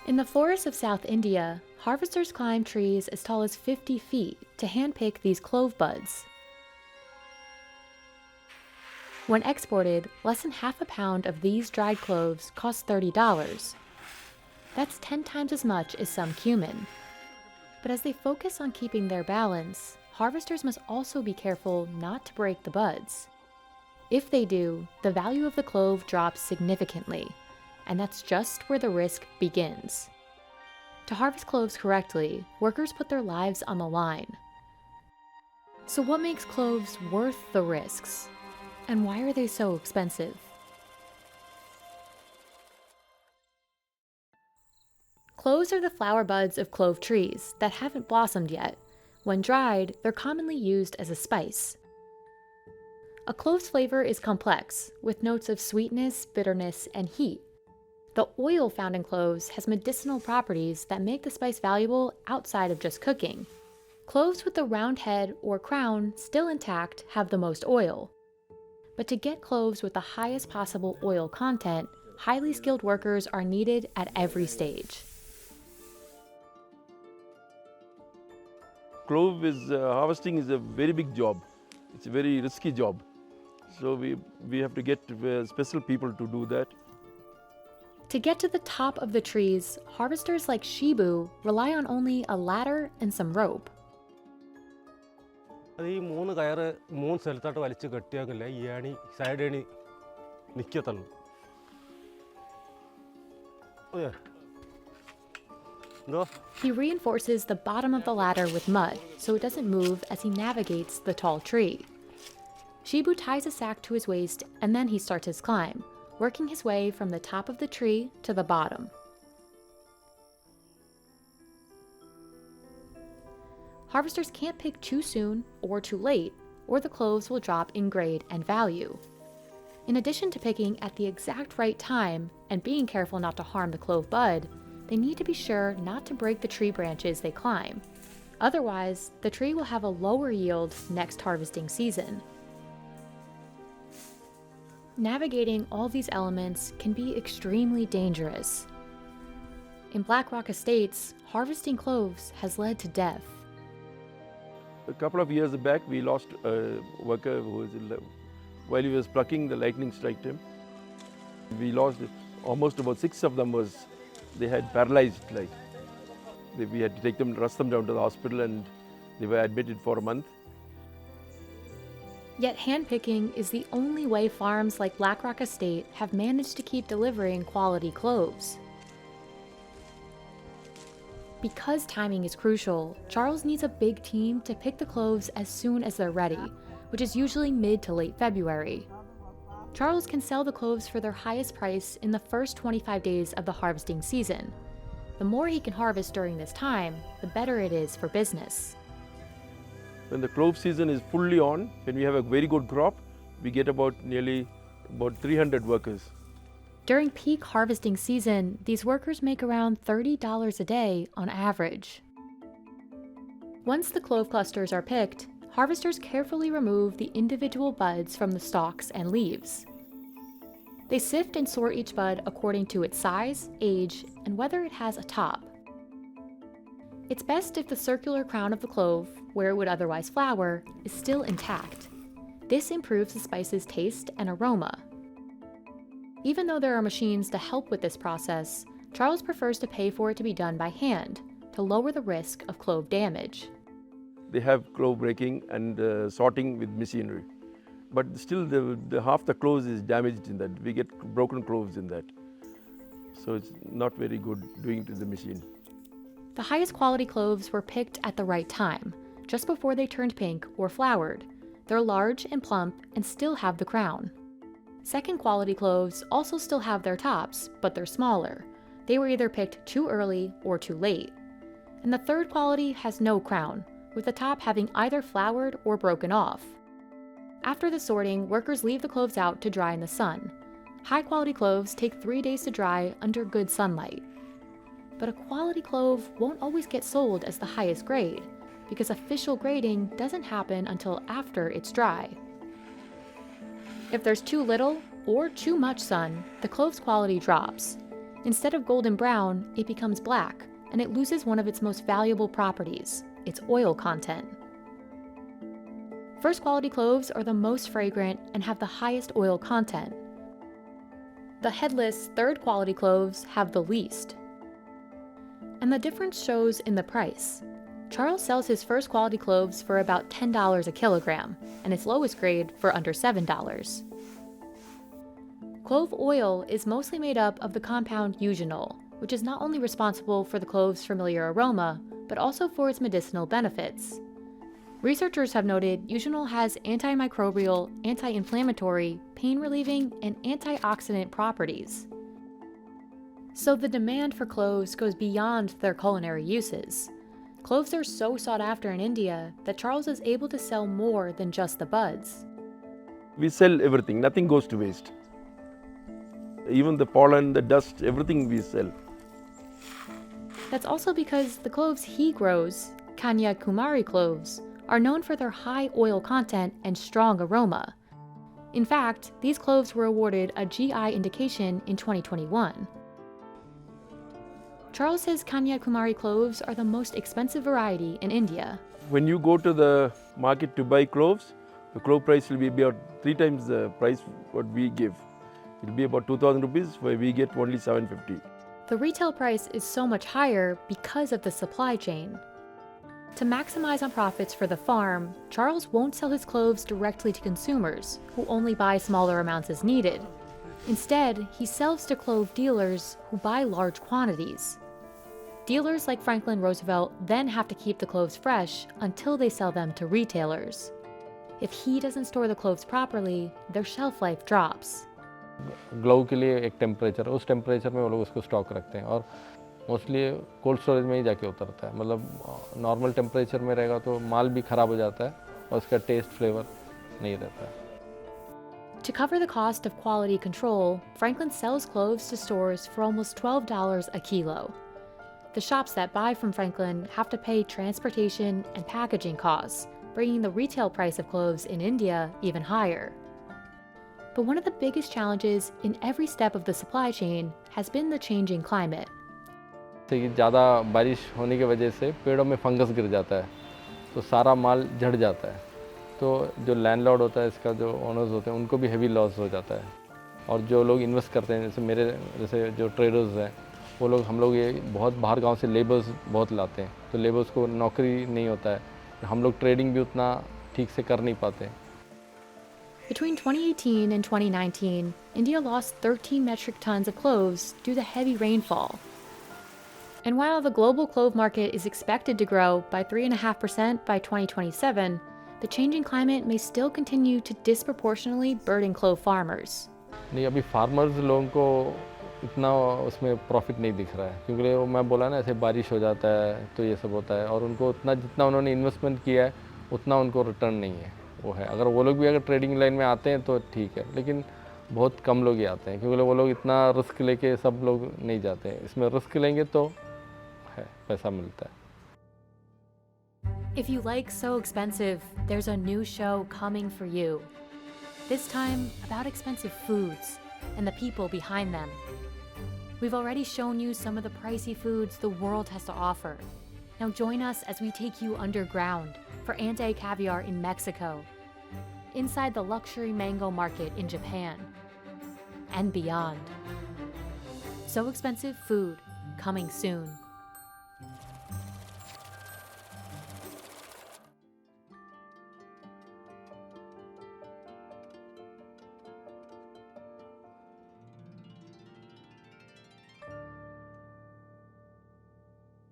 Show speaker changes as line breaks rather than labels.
In the forests of South India, harvesters climb trees as tall as 50 feet to handpick these clove buds. When exported, less than half a pound of these dried cloves costs $30. That's 10 times as much as some cumin. But as they focus on keeping their balance, harvesters must also be careful not to break the buds. If they do, the value of the clove drops significantly, and that's just where the risk begins. To harvest cloves correctly, workers put their lives on the line. So what makes cloves worth the risks? And why are they so expensive? Cloves are the flower buds of clove trees that haven't blossomed yet. When dried, they're commonly used as a spice. A clove's flavor is complex, with notes of sweetness, bitterness, and heat. The oil found in cloves has medicinal properties that make the spice valuable outside of just cooking. Cloves with the round head or crown still intact have the most oil. But to get cloves with the highest possible oil content, highly skilled workers are needed at every stage.
Clove harvesting is a very big job. It's a very risky job. So we have to get special people to do that.
To get to the top of the trees, harvesters like Shibu rely on only a ladder and some rope.
ഈ മൂന്ന് കയറ് മൂന്ന് സ്ഥലത്തോട്ട് വലിച്ച് കെട്ടിയാക്കില്ല ഈ ഏണി side ഏണി നിൽക്കത്തുള്ളൂ.
He reinforces the bottom of the ladder with mud so it doesn't move as he navigates the tall tree. Shibu ties a sack to his waist and then he starts his climb, working his way from the top of the tree to the bottom. Harvesters can't pick too soon or too late, or the cloves will drop in grade and value. In addition to picking at the exact right time and being careful not to harm the clove bud, they need to be sure not to break the tree branches they climb. Otherwise, the tree will have a lower yield next harvesting season. Navigating all these elements can be extremely dangerous. In Black Rock Estates, harvesting cloves has led to death.
A couple of years back, we lost a worker while he was plucking, the lightning struck him. We lost almost about 6 of them they had paralyzed. We had to rush them down to the hospital, and they were admitted for a month.
Yet handpicking is the only way farms like Black Rock Estate have managed to keep delivering quality cloves. Because timing is crucial, Charles needs a big team to pick the cloves as soon as they're ready, which is usually mid to late February. Charles can sell the cloves for their highest price in the first 25 days of the harvesting season. The more he can harvest during this time, the better it is for business.
When the clove season is fully on, when we have a very good crop, we get about 300 workers.
During peak harvesting season, these workers make around $30 a day on average. Once the clove clusters are picked, harvesters carefully remove the individual buds from the stalks and leaves. They sift and sort each bud according to its size, age, and whether it has a top. It's best if the circular crown of the clove, where it would otherwise flower, is still intact. This improves the spice's taste and aroma. Even though there are machines to help with this process, Charles prefers to pay for it to be done by hand, to lower the risk of clove damage.
They have clove breaking and sorting with machinery. But still, half the cloves is damaged in that. We get broken cloves in that. So it's not very good doing it with the machine.
The highest quality cloves were picked at the right time, just before they turned pink or flowered. They're large and plump and still have the crown. Second quality cloves also still have their tops, but they're smaller. They were either picked too early or too late. And the third quality has no crown, with the top having either flowered or broken off. After the sorting, workers leave the cloves out to dry in the sun. High-quality cloves take 3 days to dry under good sunlight. But a quality clove won't always get sold as the highest grade, because official grading doesn't happen until after it's dry. If there's too little or too much sun, the clove's quality drops. Instead of golden brown, it becomes black, and it loses one of its most valuable properties, its oil content. First quality cloves are the most fragrant and have the highest oil content. The headless, third quality cloves have the least. And the difference shows in the price. Charles sells his first quality cloves for about $10 a kilogram, and its lowest grade for under $7. Clove oil is mostly made up of the compound eugenol, which is not only responsible for the clove's familiar aroma, but also for its medicinal benefits. Researchers have noted eugenol has antimicrobial, anti-inflammatory, pain-relieving, and antioxidant properties. So the demand for cloves goes beyond their culinary uses. Cloves are so sought after in India that Charles is able to sell more than just the buds.
We sell everything, nothing goes to waste. Even the pollen, the dust, everything we sell.
That's also because the cloves he grows, Kanyakumari cloves, are known for their high oil content and strong aroma. In fact, these cloves were awarded a GI indication in 2021. Charles says Kanyakumari cloves are the most expensive variety in India.
When you go to the market to buy cloves, the clove price will be about 3 times the price what we give. It will be about 2,000 rupees, where we get only 750.
The retail price is so much higher because of the supply chain. To maximize on profits for the farm, Charles won't sell his cloves directly to consumers, who only buy smaller amounts as needed. Instead, he sells to clove dealers who buy large quantities. Dealers like Franklin Roosevelt then have to keep the cloves fresh until they sell them to retailers. If he doesn't store the cloves properly, their shelf life drops.
Glove के लिए एक temperature, उस temperature में वो लोग उसको stock रखते हैं और मोस्टली कोल्ड स्टोरेज में ही जाके उतरता है. मतलब नॉर्मल टेम्परेचर में रहेगा तो माल भी ख़राब हो जाता है और उसका टेस्ट फ्लेवर नहीं रहता है.
To cover the cost of quality control, Franklin sells cloves to stores for almost $12 a kilo. The shops that buy from Franklin have to pay transportation and packaging costs, bringing the retail price of cloves in India even higher. But one of the biggest challenges in every step of the supply chain has been the changing climate.
ज़्यादा बारिश होने की वजह से पेड़ों में fungus गिर जाता है तो सारा माल झड़ जाता है. तो जो लैंडलॉर्ड होता है, इसका जो ओनर्स होते हैं, उनको भी हेवी लॉस हो जाता है. और जो लोग इन्वेस्ट करते हैं, जैसे जो ट्रेडर्स हैं, वो लोग हम लोग ये बहुत बाहर गांव से लेबर्स बहुत लाते हैं, तो लेबर्स को नौकरी नहीं होता है. हम लोग ट्रेडिंग भी उतना ठीक से कर नहीं पाते.
Between 2018 and 2019, India lost 13 metric tons of cloves due to heavy rainfall. And while the global clove market is expected to grow by 3.5% by 2027, the changing climate may still continue to disproportionately burden clove farmers.
नहीं, अभी farmers लोगों को इतना उसमें profit नहीं दिख रहा है, क्योंकि वो मैं बोला ना, ऐसे बारिश हो जाता है तो ये सब होता है और उनको उतना जितना उन्होंने इन्वेस्टमेंट किया है उतना उनको रिटर्न नहीं है. वो है, अगर वो लोग भी अगर ट्रेडिंग लाइन में आते हैं तो ठीक है, लेकिन बहुत कम लोग ही आते हैं, क्योंकि वो लोग इतना रिस्क लेके सब लोग नहीं जाते हैं. इसमें रिस्क लेंगे तो है पैसा मिलता है.
If you like So Expensive, there's a new show coming for you. This time about expensive foods and the people behind them. We've already shown you some of the pricey foods the world has to offer. Now join us as we take you underground for Ante caviar in Mexico, inside the luxury mango market in Japan, and beyond. So Expensive Food, coming soon.